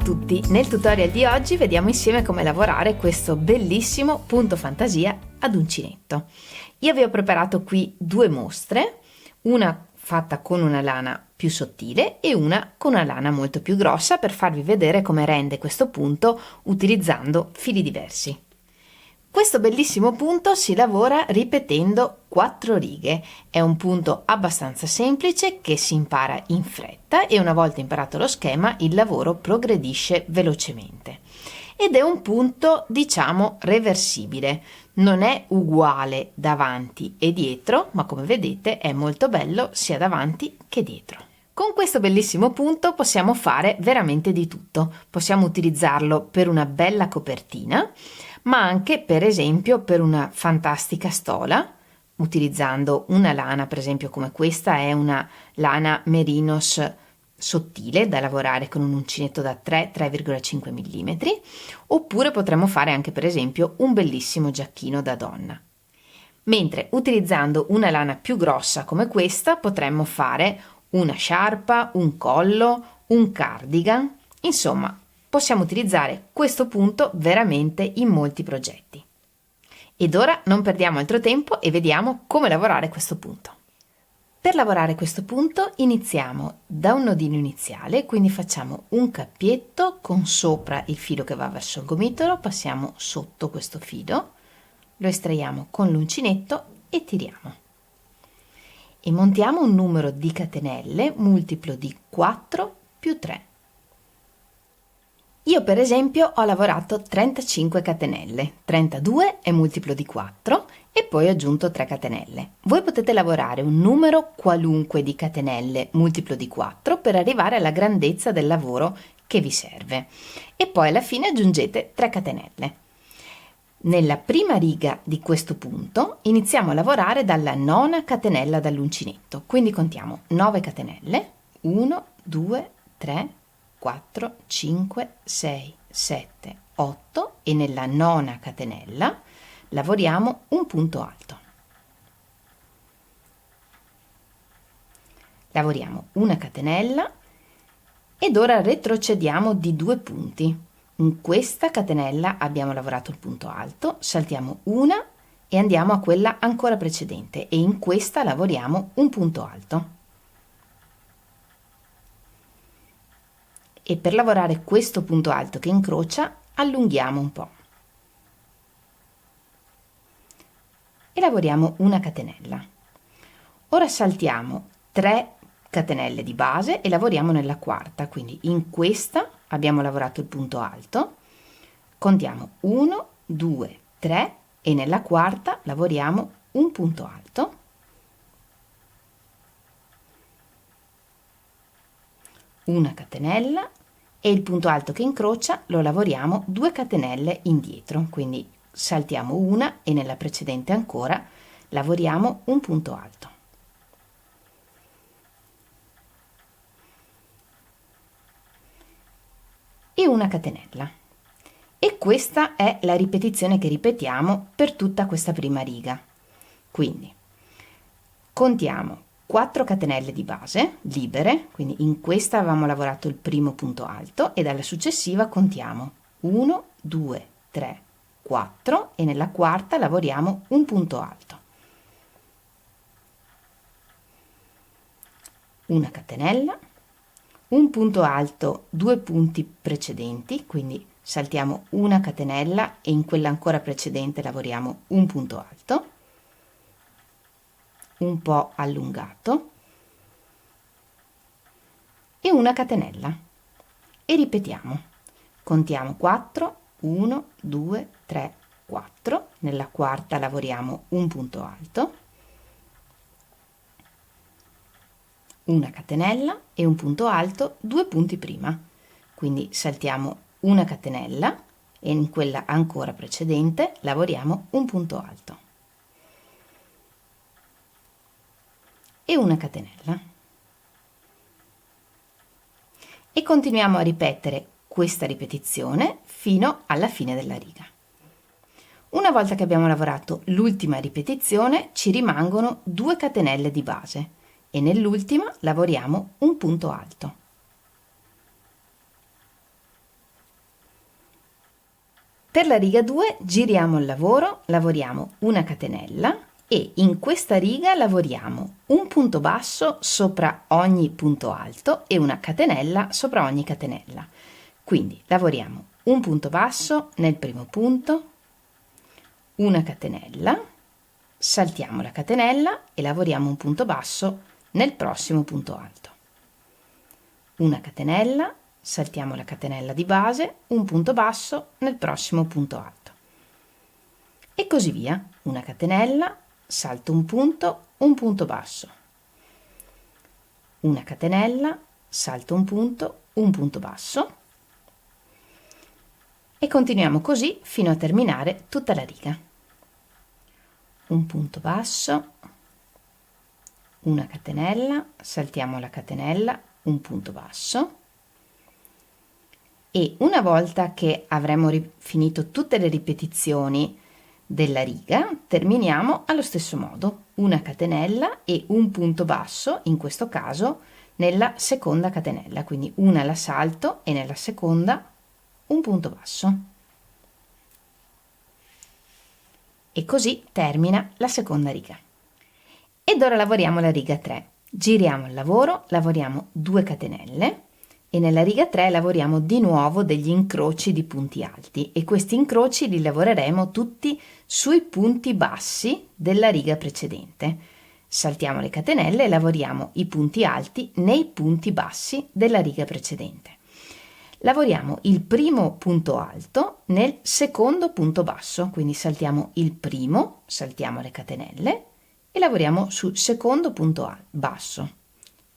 tutti, nel tutorial di oggi vediamo insieme come lavorare questo bellissimo punto fantasia ad uncinetto. Io vi ho preparato qui due mostre, una fatta con una lana più sottile e una con una lana molto più grossa per farvi vedere come rende questo punto utilizzando fili diversi. Questo bellissimo punto si lavora ripetendo 4 righe, è un punto abbastanza semplice che si impara in fretta e una volta imparato lo schema il lavoro progredisce velocemente. Ed è un punto diciamo reversibile, non è uguale davanti e dietro, ma come vedete è molto bello sia davanti che dietro. Con questo bellissimo punto possiamo fare veramente di tutto, possiamo utilizzarlo per una bella copertina, ma anche per esempio per una fantastica stola, utilizzando una lana per esempio come questa è una lana Merinos sottile da lavorare con un uncinetto da 3,5 mm, oppure potremmo fare anche per esempio un bellissimo giacchino da donna. Mentre utilizzando una lana più grossa come questa potremmo fare una sciarpa, un collo, un cardigan, insomma possiamo utilizzare questo punto veramente in molti progetti. Ed ora non perdiamo altro tempo e vediamo come lavorare questo punto. Per lavorare questo punto iniziamo da un nodino iniziale, quindi facciamo un cappietto con sopra il filo che va verso il gomitolo, passiamo sotto questo filo, lo estraiamo con l'uncinetto e tiriamo. E montiamo un numero di catenelle multiplo di 4 più 3. Io per esempio ho lavorato 35 catenelle, 32 è multiplo di 4 e poi ho aggiunto 3 catenelle. Voi potete lavorare un numero qualunque di catenelle multiplo di 4 per arrivare alla grandezza del lavoro che vi serve e poi alla fine aggiungete 3 catenelle. Nella prima riga di questo punto iniziamo a lavorare dalla nona catenella dall'uncinetto, quindi contiamo 9 catenelle, 1, 2, 3, 4, 5, 6, 7, 8 e nella nona catenella lavoriamo un punto alto. Lavoriamo una catenella ed ora retrocediamo di 2 punti. In questa catenella abbiamo lavorato il punto alto, saltiamo una e andiamo a quella ancora precedente e in questa lavoriamo un punto alto. E per lavorare questo punto alto che incrocia allunghiamo un po' e lavoriamo una catenella. Ora saltiamo 3 catenelle di base e lavoriamo nella quarta, quindi in questa abbiamo lavorato il punto alto, contiamo 1, 2, 3 e nella quarta lavoriamo un punto alto, una catenella e il punto alto che incrocia lo lavoriamo 2 catenelle indietro, quindi saltiamo una e nella precedente ancora lavoriamo un punto alto. E una catenella. E questa è la ripetizione che ripetiamo per tutta questa prima riga. Quindi contiamo 4 catenelle di base libere, quindi in questa avevamo lavorato il primo punto alto e dalla successiva contiamo 1, 2, 3, 4 e nella quarta lavoriamo un punto alto. Una catenella, un punto alto 2 punti precedenti, quindi saltiamo una catenella e in quella ancora precedente lavoriamo un punto alto, un po' allungato e una catenella e ripetiamo, contiamo 4, 1, 2, 3, 4, nella quarta lavoriamo un punto alto, una catenella e un punto alto 2 punti prima, quindi saltiamo una catenella e in quella ancora precedente lavoriamo un punto alto e una catenella e continuiamo a ripetere questa ripetizione fino alla fine della riga. Una volta che abbiamo lavorato l'ultima ripetizione ci rimangono 2 catenelle di base e nell'ultima lavoriamo un punto alto. Per la riga 2 giriamo il lavoro, lavoriamo una catenella e in questa riga lavoriamo un punto basso sopra ogni punto alto e una catenella sopra ogni catenella. Quindi lavoriamo un punto basso nel primo punto, una catenella, saltiamo la catenella e lavoriamo un punto basso nel prossimo punto alto. Una catenella, saltiamo la catenella di base, un punto basso nel prossimo punto alto. E così via, una catenella, salto un punto basso. Una catenella, salto un punto basso. E continuiamo così fino a terminare tutta la riga. Un punto basso, una catenella, saltiamo la catenella, un punto basso. E una volta che avremo finito tutte le ripetizioni della riga, terminiamo allo stesso modo, una catenella e un punto basso, in questo caso nella seconda catenella, quindi una la salto e nella seconda un punto basso. E così termina la seconda riga. Ed ora lavoriamo la riga 3. Giriamo il lavoro, lavoriamo 2 catenelle e nella riga 3 lavoriamo di nuovo degli incroci di punti alti e questi incroci li lavoreremo tutti sui punti bassi della riga precedente. Saltiamo le catenelle e lavoriamo i punti alti nei punti bassi della riga precedente. Lavoriamo il primo punto alto nel secondo punto basso, quindi saltiamo il primo, saltiamo le catenelle e lavoriamo sul secondo punto basso.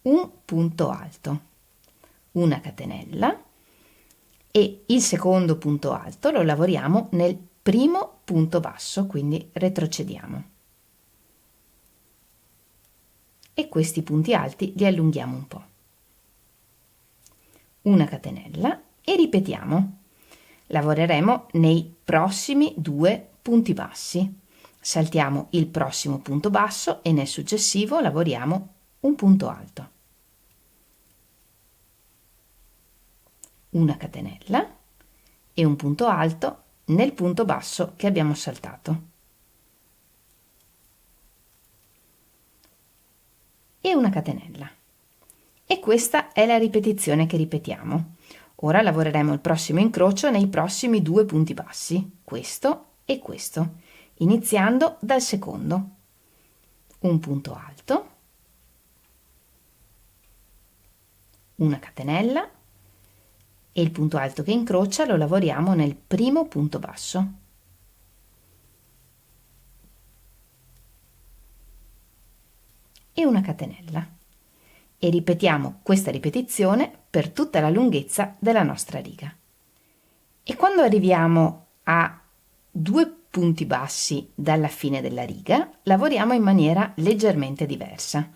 Un punto alto, una catenella e il secondo punto alto lo lavoriamo nel primo punto basso, quindi retrocediamo. E questi punti alti li allunghiamo un po'. Una catenella e ripetiamo. Lavoreremo nei prossimi 2 punti bassi. Saltiamo il prossimo punto basso e nel successivo lavoriamo un punto alto. Una catenella e un punto alto nel punto basso che abbiamo saltato. E una catenella. E questa è la ripetizione che ripetiamo. Ora lavoreremo il prossimo incrocio nei prossimi 2 punti bassi, questo e questo, iniziando dal secondo. Un punto alto, una catenella e il punto alto che incrocia lo lavoriamo nel primo punto basso. E una catenella. E ripetiamo questa ripetizione per tutta la lunghezza della nostra riga. E quando arriviamo a 2 punti bassi dalla fine della riga, lavoriamo in maniera leggermente diversa.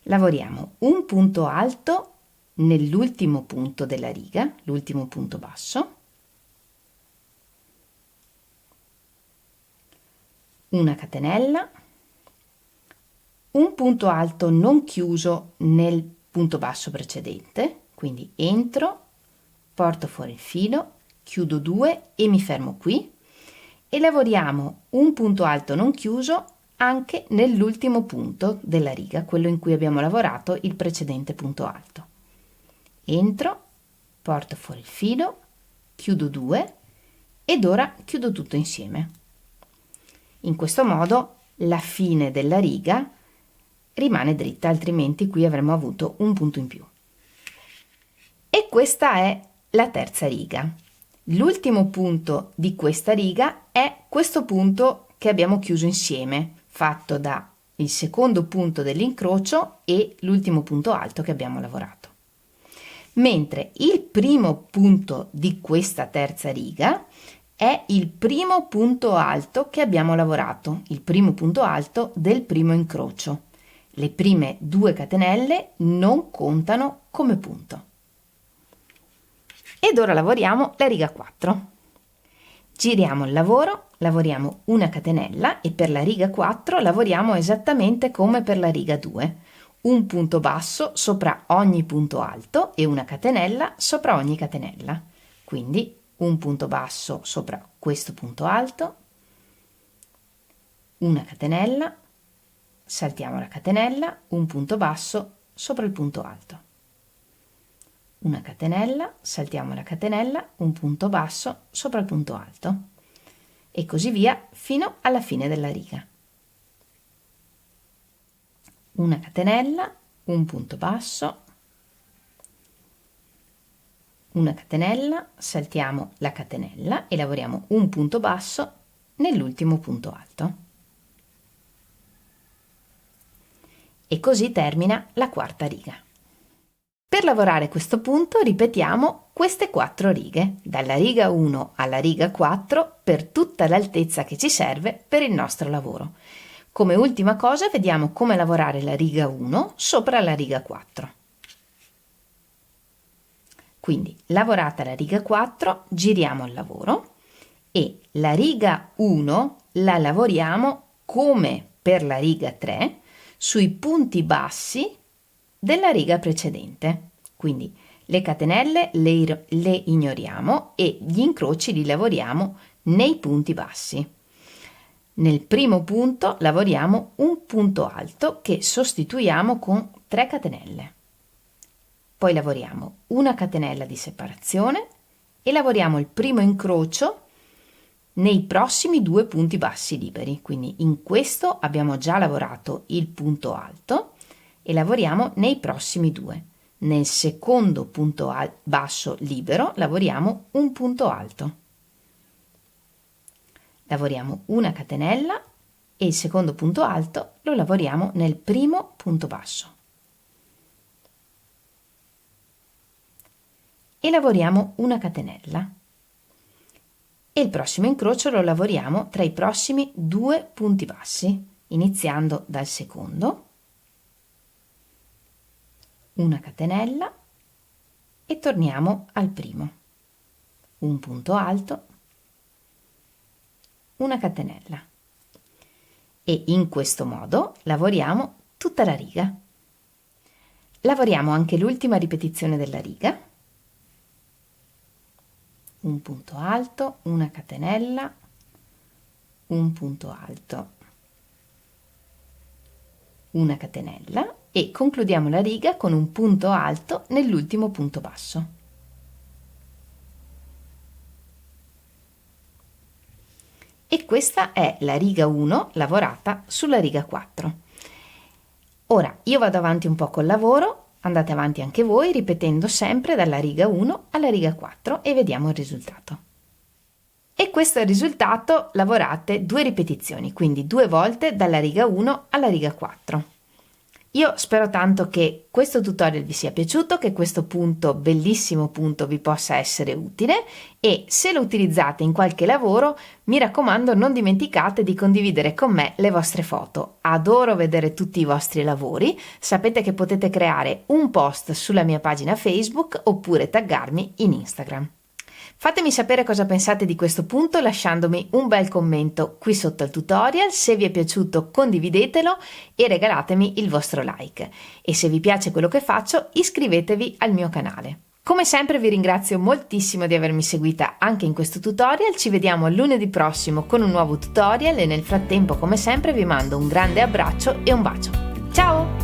Lavoriamo un punto alto nell'ultimo punto della riga, l'ultimo punto basso, una catenella, un punto alto non chiuso nel punto basso precedente, quindi entro, porto fuori il filo, chiudo 2 e mi fermo qui e lavoriamo un punto alto non chiuso anche nell'ultimo punto della riga, quello in cui abbiamo lavorato il precedente punto alto. Entro, porto fuori il filo, chiudo 2 ed ora chiudo tutto insieme. In questo modo la fine della riga rimane dritta, altrimenti qui avremmo avuto un punto in più. E questa è la terza riga. L'ultimo punto di questa riga è questo punto che abbiamo chiuso insieme, fatto da il secondo punto dell'incrocio e l'ultimo punto alto che abbiamo lavorato. Mentre il primo punto di questa terza riga è il primo punto alto che abbiamo lavorato, il primo punto alto del primo incrocio. Le prime 2 catenelle non contano come punto. Ed ora lavoriamo la riga 4. Giriamo il lavoro, lavoriamo una catenella e per la riga 4 lavoriamo esattamente come per la riga 2. Un punto basso sopra ogni punto alto e una catenella sopra ogni catenella. Quindi un punto basso sopra questo punto alto, una catenella, saltiamo la catenella, un punto basso sopra il punto alto, una catenella, saltiamo la catenella, un punto basso sopra il punto alto e così via fino alla fine della riga. Una catenella, un punto basso, una catenella, saltiamo la catenella e lavoriamo un punto basso nell'ultimo punto alto. E così termina la quarta riga. Per lavorare questo punto ripetiamo queste 4 righe, dalla riga 1 alla riga 4 per tutta l'altezza che ci serve per il nostro lavoro. Come ultima cosa vediamo come lavorare la riga 1 sopra la riga 4. Quindi lavorata la riga 4 giriamo il lavoro e la riga 1 la lavoriamo come per la riga 3 sui punti bassi della riga precedente. Quindi le catenelle le ignoriamo e gli incroci li lavoriamo nei punti bassi. Nel primo punto lavoriamo un punto alto che sostituiamo con 3 catenelle. Poi lavoriamo una catenella di separazione e lavoriamo il primo incrocio nei prossimi 2 punti bassi liberi. Quindi in questo abbiamo già lavorato il punto alto e lavoriamo nei prossimi 2. Nel secondo punto basso libero lavoriamo un punto alto. Lavoriamo una catenella e il secondo punto alto lo lavoriamo nel primo punto basso. E lavoriamo una catenella e il prossimo incrocio lo lavoriamo tra i prossimi 2 punti bassi, iniziando dal secondo, una catenella e torniamo al primo, un punto alto, una catenella e in questo modo lavoriamo tutta la riga. Lavoriamo anche l'ultima ripetizione della riga, un punto alto, una catenella, un punto alto, una catenella e concludiamo la riga con un punto alto nell'ultimo punto basso. E questa è la riga 1 lavorata sulla riga 4. Ora io vado avanti un po' col lavoro, andate avanti anche voi ripetendo sempre dalla riga 1 alla riga 4 e vediamo il risultato. E questo è il risultato, lavorate 2 ripetizioni, quindi 2 volte dalla riga 1 alla riga 4. Io spero tanto che questo tutorial vi sia piaciuto, che questo punto, bellissimo punto, vi possa essere utile e se lo utilizzate in qualche lavoro, mi raccomando non dimenticate di condividere con me le vostre foto. Adoro vedere tutti i vostri lavori, sapete che potete creare un post sulla mia pagina Facebook oppure taggarmi in Instagram. Fatemi sapere cosa pensate di questo punto lasciandomi un bel commento qui sotto al tutorial, se vi è piaciuto condividetelo e regalatemi il vostro like. E se vi piace quello che faccio iscrivetevi al mio canale. Come sempre vi ringrazio moltissimo di avermi seguita anche in questo tutorial, ci vediamo lunedì prossimo con un nuovo tutorial e nel frattempo come sempre vi mando un grande abbraccio e un bacio. Ciao!